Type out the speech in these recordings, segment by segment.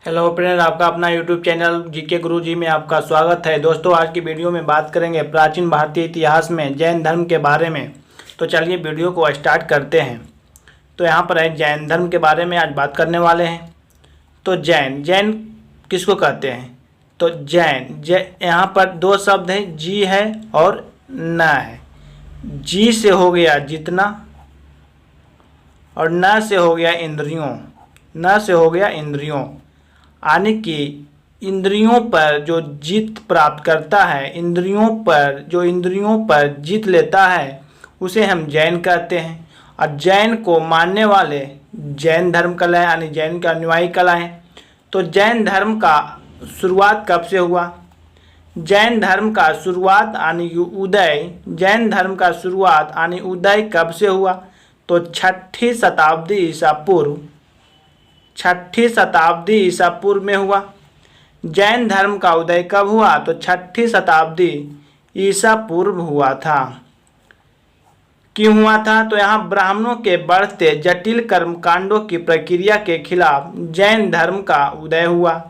Hello friend, आपका अपना YouTube channel GK गुरु जी में आपका स्वागत है। दोस्तों, आज की वीडियो में बात करेंगे प्राचीन भारतीय इतिहास में जैन धर्म के बारे में। तो चलिए वीडियो को स्टार्ट करते हैं। तो यहाँ पर है जैन धर्म के बारे में आज बात करने वाले हैं। तो जैन जैन किसको कहते हैं? तो जैन यहाँ पर दो शब्द हैं, जी है और न है। जी से हो गया जितना और न से हो गया इंद्रियों, न से हो गया इंद्रियों, यानी कि इंद्रियों पर जो जीत प्राप्त करता है, इंद्रियों पर जीत लेता है, उसे हम जैन कहते हैं। और जैन को मानने वाले जैन धर्म कहलाए, यानी जैन के अनुयायी कहलाए। तो जैन धर्म का शुरुआत कब से हुआ? जैन धर्म का शुरुआत यानी उदय, जैन धर्म का शुरुआत यानी उदय कब से हुआ? तो छठी शताब्दी ईसा पूर्व में हुआ। जैन धर्म का उदय कब हुआ? तो छठी शताब्दी ईसा पूर्व हुआ था। क्यों हुआ था? तो यहाँ ब्राह्मणों के बढ़ते जटिल कर्मकांडों की प्रक्रिया के खिलाफ जैन धर्म का उदय हुआ।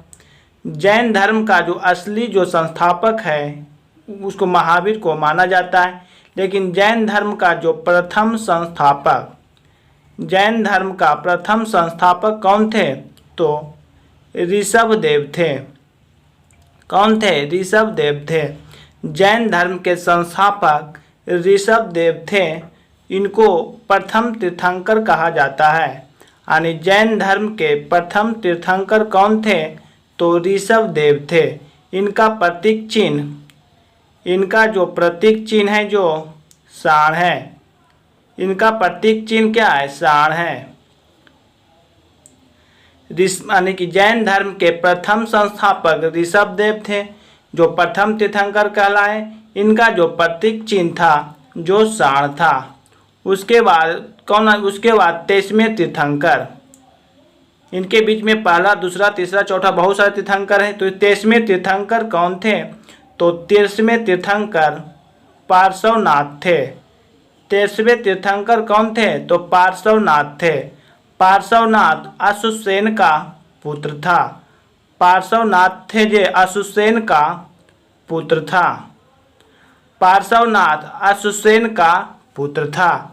जैन धर्म का जो असली संस्थापक है उसको महावीर को माना जाता है, लेकिन जैन धर्म का जो जैन धर्म का प्रथम संस्थापक कौन थे? तो ऋषभदेव थे। कौन थे? ऋषभदेव थे। जैन धर्म के संस्थापक ऋषभदेव थे। इनको प्रथम तीर्थंकर कहा जाता है। यानी जैन धर्म के प्रथम तीर्थंकर कौन थे? तो ऋषभदेव थे। इनका जो प्रतीक चिन्ह है जो साण है, इनका प्रतीक चिन्ह क्या है? साण है। यानी कि जैन धर्म के प्रथम संस्थापक ऋषभदेव थे, जो प्रथम तीर्थंकर कहलाए। इनका जो प्रतीक चिन्ह था जो साण था। उसके बाद 23वें तीर्थंकर, इनके बीच में पहला, दूसरा, तीसरा, चौथा बहुत सारे तीर्थंकर हैं। तो 23वें तीर्थंकर कौन थे? तो 23वें तीर्थंकर पार्श्वनाथ थे। 23वें तीर्थंकर कौन थे? तो पार्श्वनाथ थे। पार्श्वनाथ अश्वसेन का पुत्र था। पार्श्वनाथ थे जे अश्वसेन का पुत्र था। पार्श्वनाथ अश्वसेन का पुत्र था।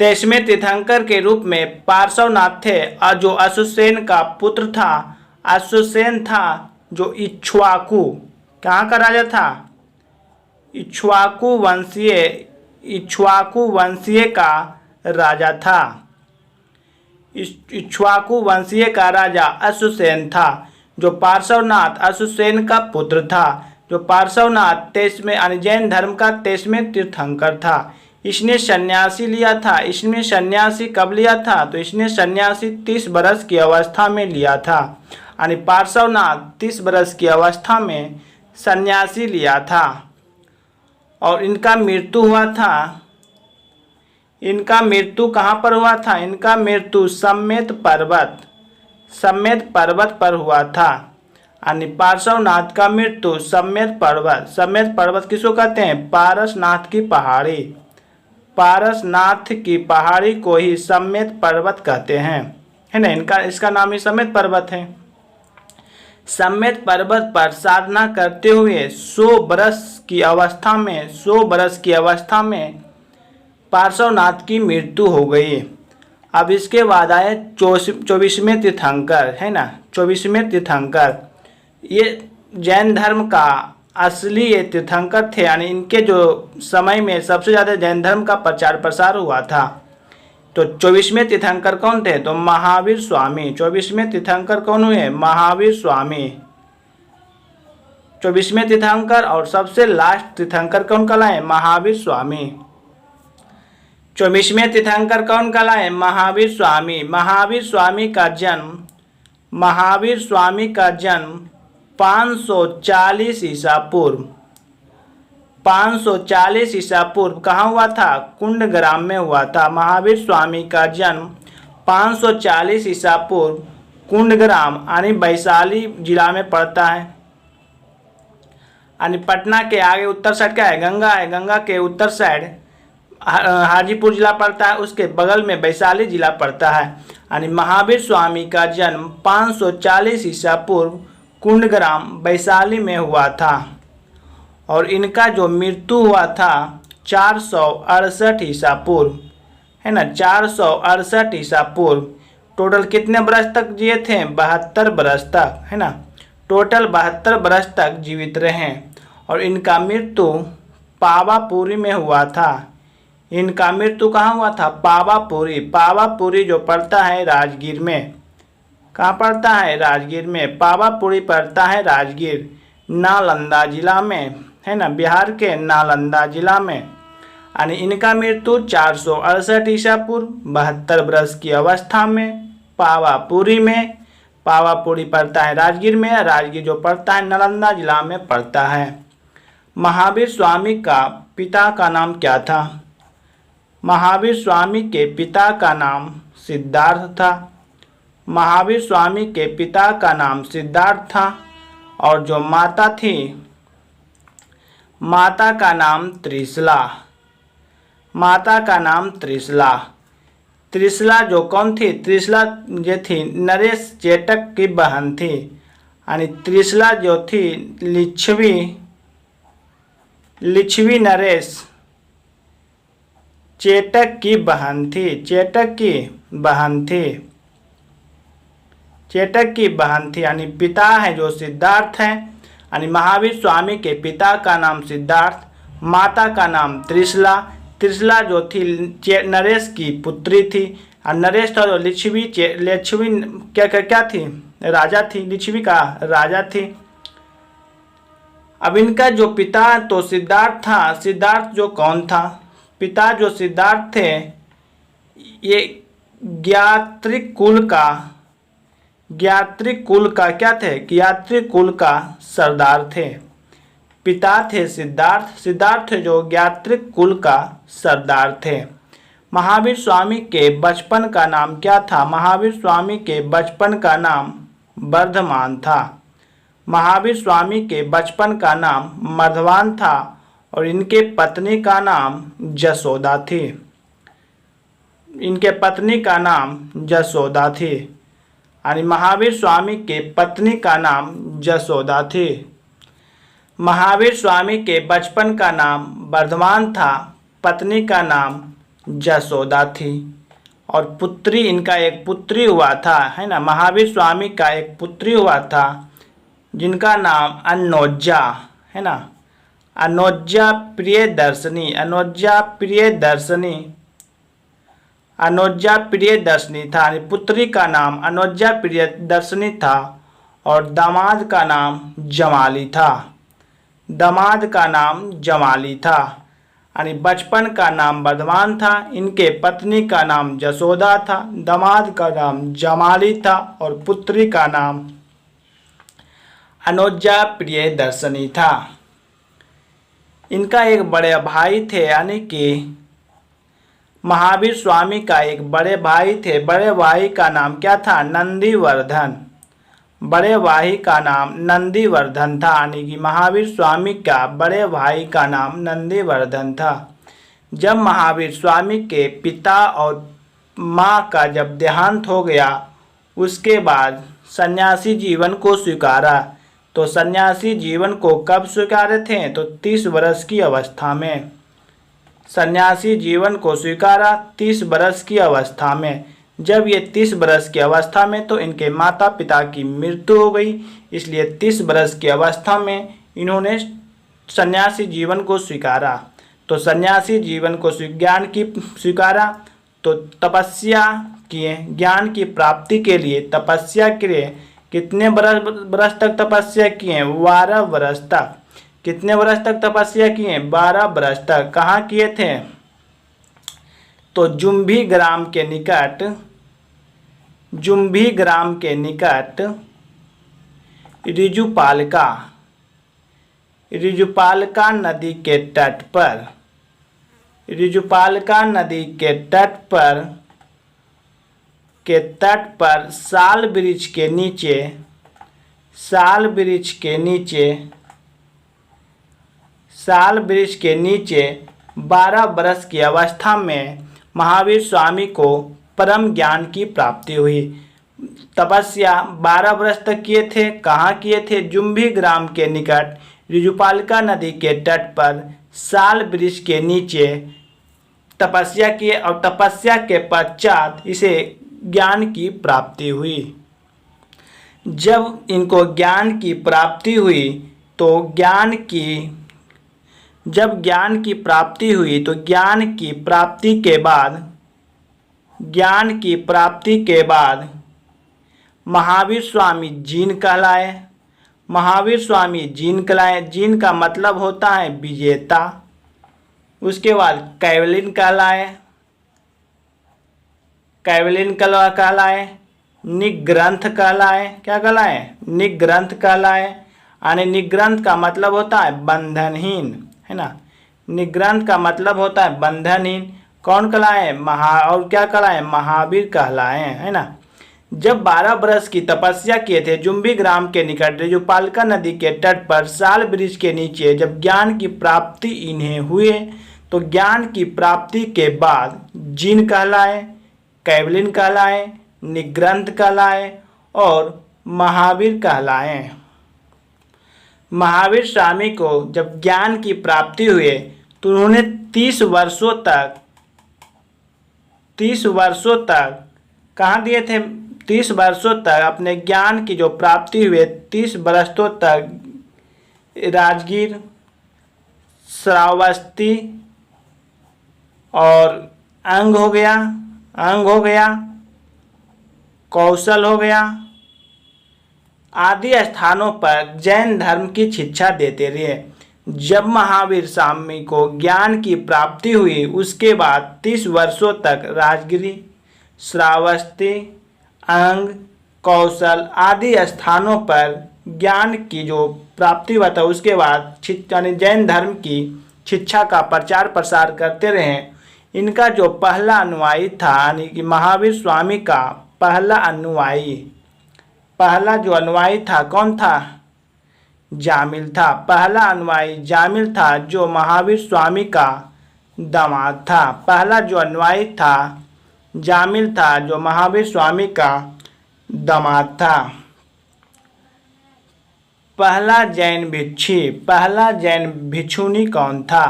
23वें तीर्थंकर के रूप में पार्श्वनाथ थे और जो अश्वसेन का पुत्र था। अश्वसेन था जो इक्ष्वाकु, कहाँ का राजा था? इक्ष्वाकु वंशीय का राजा था। इक्ष्वाकु वंशीय का राजा अश्वसेन था, जो पार्श्वनाथ अश्वसेन का पुत्र था। जो पार्श्वनाथ 23वें यानी जैन धर्म का 23वें तीर्थंकर था। इसने सन्यासी लिया था। इसने सन्यासी कब लिया था? तो इसने सन्यासी 30 बरस की अवस्था में लिया था। यानी पार्श्वनाथ 30 बरस की अवस्था में सन्यासी लिया था और इनका मृत्यु हुआ था। इनका मृत्यु कहाँ पर हुआ था? इनका मृत्यु सम्मेत पर्वत पर हुआ था। यानी पार्श्वनाथ का मृत्यु सम्मेत पर्वत किसको कहते हैं? पारसनाथ की पहाड़ी। पारसनाथ की पहाड़ी को ही सम्मेत पर्वत कहते हैं, है ना। इसका नाम ही सम्मेत पर्वत है। सम्मेत पर्वत पर साधना करते हुए 100 बरस की अवस्था में पार्श्वनाथ की मृत्यु हो गई। अब इसके बाद आए 24वें तीर्थंकर, है ना। 24वें तीर्थंकर ये जैन धर्म का असली ये तीर्थंकर थे। यानी इनके जो समय में सबसे ज़्यादा जैन धर्म का प्रचार प्रसार हुआ था। तो 24वें तीर्थंकर कौन थे? तो महावीर स्वामी। 24वें तीर्थंकर कौन हुए? महावीर स्वामी। 24वें तीर्थंकर और सबसे लास्ट तीर्थंकर कौन कहलाए? महावीर स्वामी। 24वें तीर्थंकर कौन कहलाए? महावीर स्वामी। महावीर स्वामी का जन्म 540 ईसा पूर्व 540 ईसा पूर्व कहाँ हुआ था? कुंडग्राम में हुआ था। महावीर स्वामी का जन्म 540 ईसा पूर्व कुंडग्राम यानी वैशाली जिला में पड़ता है। यानी पटना के आगे उत्तर साइड क्या है? गंगा है। गंगा के उत्तर साइड हाजीपुर जिला पड़ता है, उसके बगल में वैशाली जिला पड़ता है। यानी महावीर स्वामी का जन्म 540 ईसा पूर्व कुंडग्राम वैशाली में हुआ था और इनका जो मृत्यु हुआ था 468 ईसा पूर्व, है ना, 468 ईसा पूर्व। टोटल कितने बरस तक जिए थे? 72 बरस तक, है ना, टोटल 72 बरस तक जीवित रहे। और इनका मृत्यु पावापुरी में हुआ था। इनका मृत्यु कहाँ हुआ था? पावापुरी। पावापुरी जो पड़ता है राजगीर में। कहाँ पड़ता है? राजगीर में। पावापुरी पड़ता है राजगीर, नालंदा जिला में, है ना, बिहार के नालंदा जिला में। यानी इनका मृत्यु 468 ईसा पूर्व 72 वर्ष की अवस्था में पावापुरी में। पावापुरी पड़ता है राजगीर में, राजगीर जो पड़ता है नालंदा जिला में पड़ता है। महावीर स्वामी का पिता का नाम क्या था? महावीर स्वामी के पिता का नाम सिद्धार्थ था। महावीर स्वामी के पिता का नाम सिद्धार्थ था और जो माता थी, माता का नाम त्रिशला। माता का नाम त्रिशला। त्रिशला जो कौन थी? त्रिशला जो थी नरेश चेटक की बहन थी। यानी त्रिशला जो थी लिच्छवी नरेश चेटक की बहन थी। चेटक की बहन थी। चेटक की बहन थी। यानी पिता है जो सिद्धार्थ है। यानी महावीर स्वामी के पिता का नाम सिद्धार्थ, माता का नाम त्रिशला। त्रिशला जो थी नरेश की पुत्री थी और नरेश था जो लिच्छवी क्या थी? राजा थी। लिच्छवी का राजा थी। अब इनका जो पिता तो सिद्धार्थ था। सिद्धार्थ जो कौन था? पिता जो सिद्धार्थ थे ये ज्ञात्रिक कुल का क्या थे? ज्ञात्रिक कुल का सरदार थे। पिता थे सिद्धार्थ। सिद्धार्थ जो ज्ञात्रिक कुल का सरदार थे। महावीर स्वामी के बचपन का नाम क्या था? महावीर स्वामी के बचपन का नाम वर्धमान था। महावीर स्वामी के बचपन का नाम वर्धमान था और इनके पत्नी का नाम जसोदा थी। इनके पत्नी का नाम जसोदा थी। यानी महावीर स्वामी के पत्नी का नाम जसोदा थी। महावीर स्वामी के बचपन का नाम वर्धमान था, पत्नी का नाम जसोदा थी और पुत्री, इनका एक पुत्री हुआ था, है ना। महावीर स्वामी का एक पुत्री हुआ था जिनका नाम अनोज्जा, है ना, अनोज्जा प्रियदर्शनी। अनोज्जा प्रियदर्शनी था। पुत्री का नाम अनोज्जा प्रियदर्शनी था और दामाद का नाम जमाली था। दामाद का नाम जमाली था। यानी बचपन का नाम वर्धमान था, इनके पत्नी का नाम जसोदा था, दामाद का नाम जमाली था और पुत्री का नाम अनोज्जा प्रियदर्शनी था। इनका एक बड़े भाई थे, यानी कि महावीर स्वामी का एक बड़े भाई थे। बड़े भाई का नाम क्या था? नंदीवर्धन। बड़े भाई का नाम नंदीवर्धन था। यानी कि महावीर स्वामी का बड़े भाई का नाम नंदीवर्धन था। जब महावीर स्वामी के पिता और माँ का जब देहांत हो गया, उसके बाद सन्यासी जीवन को स्वीकारा। तो सन्यासी जीवन को कब स्वीकारे थे? तो 30 वर्ष की अवस्था में। सन्यासी जीवन को स्वीकारा 30 वर्ष की अवस्था में। जब ये 30 वर्ष की अवस्था में तो इनके माता पिता की मृत्यु हो गई, इसलिए 30 वर्ष की अवस्था में इन्होंने सन्यासी जीवन को स्वीकारा। तो सन्यासी जीवन को ज्ञान की स्वीकारा तो तपस्या किए, ज्ञान की प्राप्ति के लिए तपस्या किए। कितने वर्ष तक तपस्या किए? 12 वर्ष तक। कितने वर्ष तक तपस्या किए? 12 वर्ष तक। कहाँ किए थे? तो जुम्भी ग्राम के निकट रिजुपालका नदी के तट पर साल वृक्ष के नीचे 12 वर्ष की अवस्था में महावीर स्वामी को परम ज्ञान की प्राप्ति हुई। तपस्या 12 वर्ष तक किए थे। कहाँ किए थे? जुम्भी ग्राम के निकट ऋजुपालिका नदी के तट पर साल वृक्ष के नीचे तपस्या किए और तपस्या के पश्चात इसे ज्ञान की प्राप्ति हुई। जब इनको ज्ञान की प्राप्ति हुई तो ज्ञान की प्राप्ति के बाद महावीर स्वामी जीन कहलाए। महावीर स्वामी जीन कहलाए। जीन का मतलब होता है विजेता। उसके बाद कैवलिन कहलाए। निग्रंथ कहलाए। क्या कहलाए? निग्रंथ कहलाए। यानी निग्रंथ का मतलब होता है बंधनहीन, है ना। निग्रंथ का मतलब होता है बंधनहीन। कौन कहलाए? और क्या कहलाए? महावीर कहलाए, है ना। जब 12 वर्ष की तपस्या किए थे जुम्भी ग्राम के निकट ऋजुपालिका नदी के तट पर साल वृक्ष के नीचे जब ज्ञान की प्राप्ति इन्हें हुए तो ज्ञान की प्राप्ति के बाद जिन कहलाए, कैवलिन कहलाए, निग्रंथ कहलाए और महावीर कहलाए। महावीर स्वामी को जब ज्ञान की प्राप्ति हुए तो उन्होंने 30 वर्षों तक कहाँ दिए थे? 30 वर्षों तक अपने ज्ञान की जो प्राप्ति हुए 30 वर्षों तक राजगीर, श्रावस्ती और अंग हो गया, कौशल हो गया आदि स्थानों पर जैन धर्म की शिक्षा देते रहे। जब महावीर स्वामी को ज्ञान की प्राप्ति हुई उसके बाद 30 वर्षों तक राजगिरी, श्रावस्ती, अंग, कौशल आदि स्थानों पर ज्ञान की जो प्राप्ति हुआ था उसके बाद जैन धर्म की शिक्षा का प्रचार प्रसार करते रहे। इनका जो पहला अनुयायी था यानी कि महावीर स्वामी का पहला जो अनुयायी था कौन था? जामिल था। पहला अनुयायी जामिल था जो महावीर स्वामी का दामाद था। पहला जो अनुयायी था जामिल था जो महावीर स्वामी का दामाद था। पहला जैन भिक्षुनी कौन था?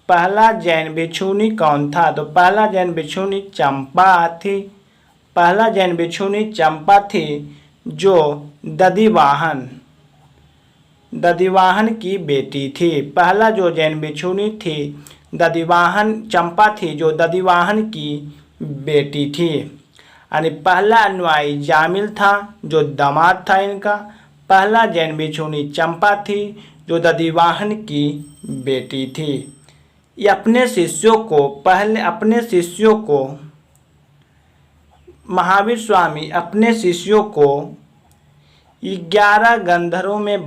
पहला जैन भिक्षुनी कौन था? तो पहला जैन भिक्षुनी चंपा थी। पहला जैन भिक्षुनी चंपा थी जो दधिवाहन की बेटी थी। पहला जो जैन भिक्षुनी थी चंपा थी जो दधिवाहन की बेटी थी। यानी पहला अनुयायी जामिल था जो दामाद था इनका। पहला जैन भिक्षुनी चंपा थी जो दधिवाहन की बेटी थी। ये अपने शिष्यों को महावीर स्वामी अपने शिष्यों को 11 गंधरों में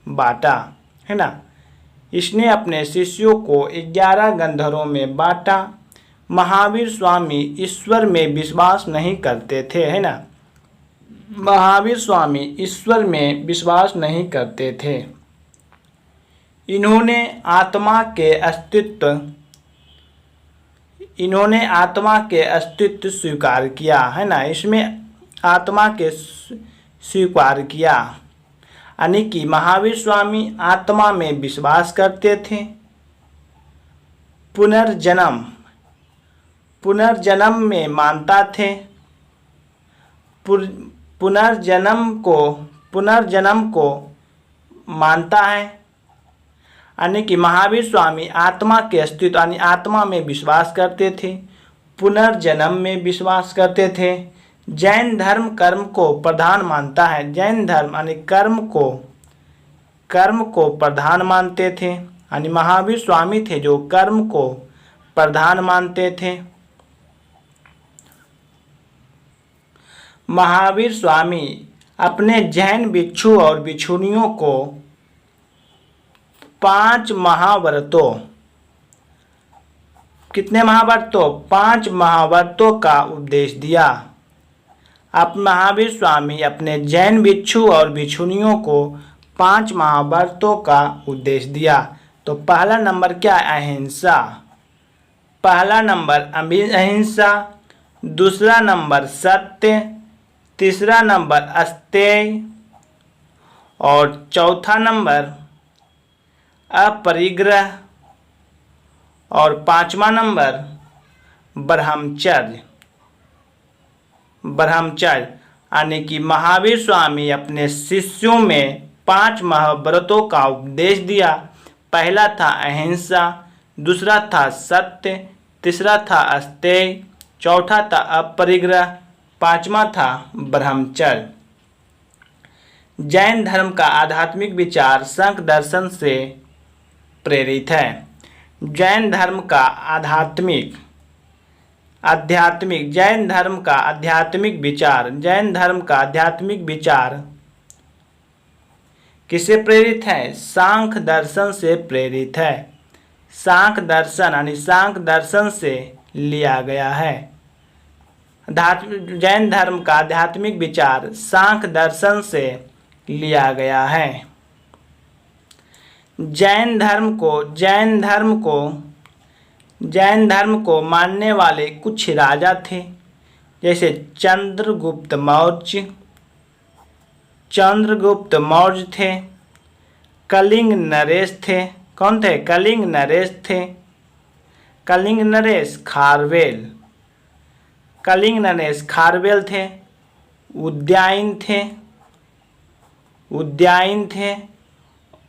बांटा, है ना। इसने अपने शिष्यों को 11 गंधरों में बांटा। महावीर स्वामी ईश्वर में विश्वास नहीं करते थे, है ना। महावीर स्वामी ईश्वर में विश्वास नहीं करते थे। इन्होंने आत्मा के अस्तित्व स्वीकार किया, है ना। इसमें आत्मा के स्वीकार किया यानी कि महावीर स्वामी आत्मा में विश्वास करते थे। पुनर्जन्म में मानता थे। पुनर्जन्म को मानता है यानी कि महावीर स्वामी आत्मा के अस्तित्व यानी आत्मा में विश्वास करते थे, पुनर्जन्म में विश्वास करते थे। जैन धर्म कर्म को प्रधान मानता है। जैन धर्म यानी कर्म को प्रधान मानते थे यानी महावीर स्वामी थे जो कर्म को प्रधान मानते थे। महावीर स्वामी अपने जैन भिक्षु और भिक्षुणियों को 5 महाव्रतों कितने महाव्रतों 5 महाव्रतों का उपदेश दिया। अब महावीर स्वामी अपने जैन भिक्षु और भिक्षुणियों को 5 महाव्रतों का उपदेश दिया। तो पहला नंबर क्या है? अहिंसा। पहला नंबर अहिंसा, दूसरा नंबर सत्य, तीसरा नंबर अस्तेय और चौथा नंबर अपरिग्रह और 5वां नंबर ब्रह्मचर्य। ब्रह्मचर्य यानी कि महावीर स्वामी अपने शिष्यों में 5 महाव्रतों का उपदेश दिया। पहला था अहिंसा, दूसरा था सत्य, तीसरा था अस्तेय, चौथा था अपरिग्रह, 5वां था ब्रह्मचर्य। जैन धर्म का आध्यात्मिक विचार सांख्य दर्शन से प्रेरित है। जैन धर्म का जैन धर्म का आध्यात्मिक विचार किससे प्रेरित है? सांख्य दर्शन से प्रेरित है। सांख्य दर्शन यानी सांख्य दर्शन से लिया गया है। जैन धर्म का आध्यात्मिक विचार सांख्य दर्शन से लिया गया है। जैन धर्म को मानने वाले कुछ राजा थे, जैसे चंद्रगुप्त मौर्य थे, कलिंग नरेश थे। कौन थे? कलिंग नरेश थे। कलिंग नरेश खारवेल थे। उद्यायन थे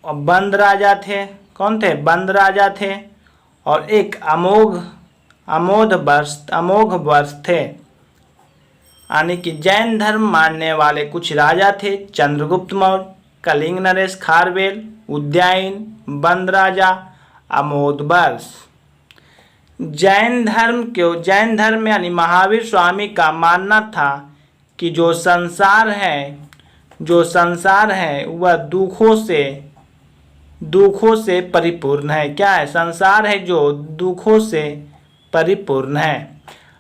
और बंद राजा थे। कौन थे? बंद राजा थे। और एक अमोघ वर्ष थे। यानी कि जैन धर्म मानने वाले कुछ राजा थे, चंद्रगुप्त मौर्य, कलिंग नरेश खारवेल, उद्यायन, बंद राजा, अमोघ वर्ष। जैन धर्म यानी महावीर स्वामी का मानना था कि जो संसार है वह दुखों से परिपूर्ण है। क्या है? संसार है जो दुखों से परिपूर्ण है।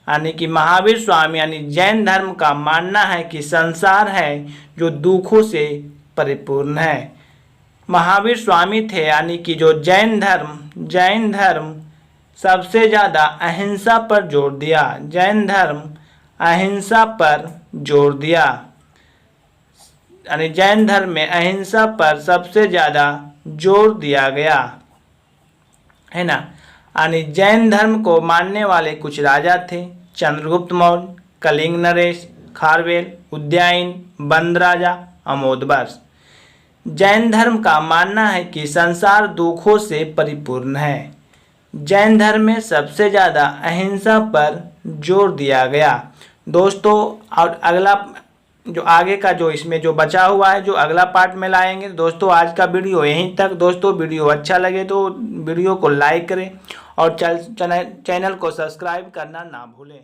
यानी कि महावीर स्वामी यानी जैन धर्म का मानना है कि संसार है जो दुखों से परिपूर्ण है। महावीर स्वामी थे यानी कि जो जैन धर्म सबसे ज़्यादा अहिंसा पर जोर दिया। जैन धर्म अहिंसा पर जोर दिया, यानी जैन धर्म में अहिंसा पर सबसे ज़्यादा जोर दिया गया है ना। यानी जैन धर्म को मानने वाले कुछ राजा थे, चंद्रगुप्त मौर्य, कलिंग नरेश खारवेल, उद्यायन, बंद राजा, अमोघ वर्ष। जैन धर्म का मानना है कि संसार दुखों से परिपूर्ण है। जैन धर्म में सबसे ज़्यादा अहिंसा पर जोर दिया गया। दोस्तों, और अगला जो आगे का जो इसमें जो बचा हुआ है जो अगला पार्ट में लाएंगे। दोस्तों, आज का वीडियो यहीं तक। दोस्तों, वीडियो अच्छा लगे तो वीडियो को लाइक करें और चैनल को सब्सक्राइब करना ना भूलें।